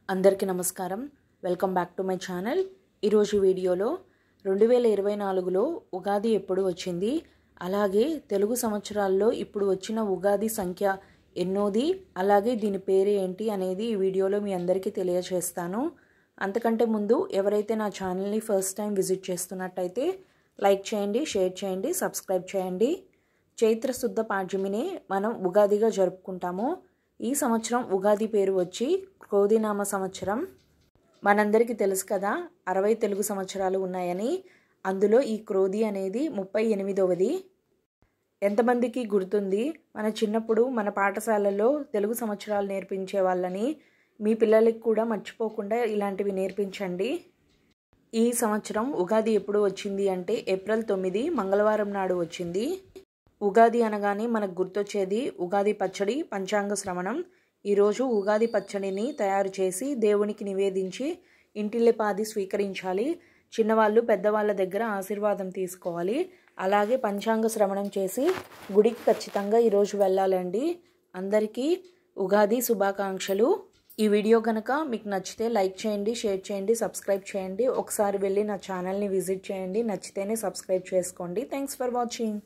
అందరికీ నమస్కారం. Welcome back to my channel. ఈరోజు వీడియోలో 2024లో ఉగాది ఎప్పుడు వచ్చింది, అలాగే తెలుగు సంవత్సరాల్లో ఇప్పుడు వచ్చిన ఉగాది సంఖ్య ఎన్నోది, అలాగే దీని పేరు ఏంటి అనేది ఈ వీడియోలో మీ అందరికీ తెలియజేస్తాను. అంతకంటే ముందు ఎవరైతే నా ఛానల్ని ఫస్ట్ టైం విజిట్ చేస్తున్నట్టయితే లైక్ చేయండి, షేర్ చేయండి, సబ్స్క్రైబ్ చేయండి. చైత్ర శుద్ధ పాడ్యమిని మనం ఉగాదిగా జరుపుకుంటాము. ఈ సంవత్సరం ఉగాది పేరు వచ్చి క్రోధినామ సంవత్సరం. మనందరికీ తెలుసు కదా 60 తెలుగు సంవత్సరాలు ఉన్నాయని. అందులో ఈ క్రోధి అనేది 38వది. ఎంతమందికి గుర్తుంది, మన చిన్నప్పుడు మన పాఠశాలల్లో తెలుగు సంవత్సరాలు నేర్పించే వాళ్ళని. మీ పిల్లలకి కూడా మర్చిపోకుండా ఇలాంటివి నేర్పించండి. ఈ సంవత్సరం ఉగాది ఎప్పుడు వచ్చింది అంటే ఏప్రిల్ 9 మంగళవారం నాడు వచ్చింది. ఉగాది అనగానే మనకు గుర్తొచ్చేది ఉగాది పచ్చడి, పంచాంగ శ్రవణం. ఈరోజు ఉగాది పచ్చడిని తయారు చేసి దేవునికి నివేదించి ఇంటిల్లిపాది స్వీకరించాలి. చిన్నవాళ్ళు పెద్దవాళ్ళ దగ్గర ఆశీర్వాదం తీసుకోవాలి. అలాగే పంచాంగ శ్రవణం చేసి గుడికి ఖచ్చితంగా ఈరోజు వెళ్ళాలండి. అందరికీ ఉగాది శుభాకాంక్షలు. ఈ వీడియో కనుక మీకు నచ్చితే లైక్ చేయండి, షేర్ చేయండి, సబ్స్క్రైబ్ చేయండి. ఒకసారి వెళ్ళి నా ఛానల్ని విజిట్ చేయండి. నచ్చితేనే సబ్స్క్రైబ్ చేసుకోండి. Thanks for watching.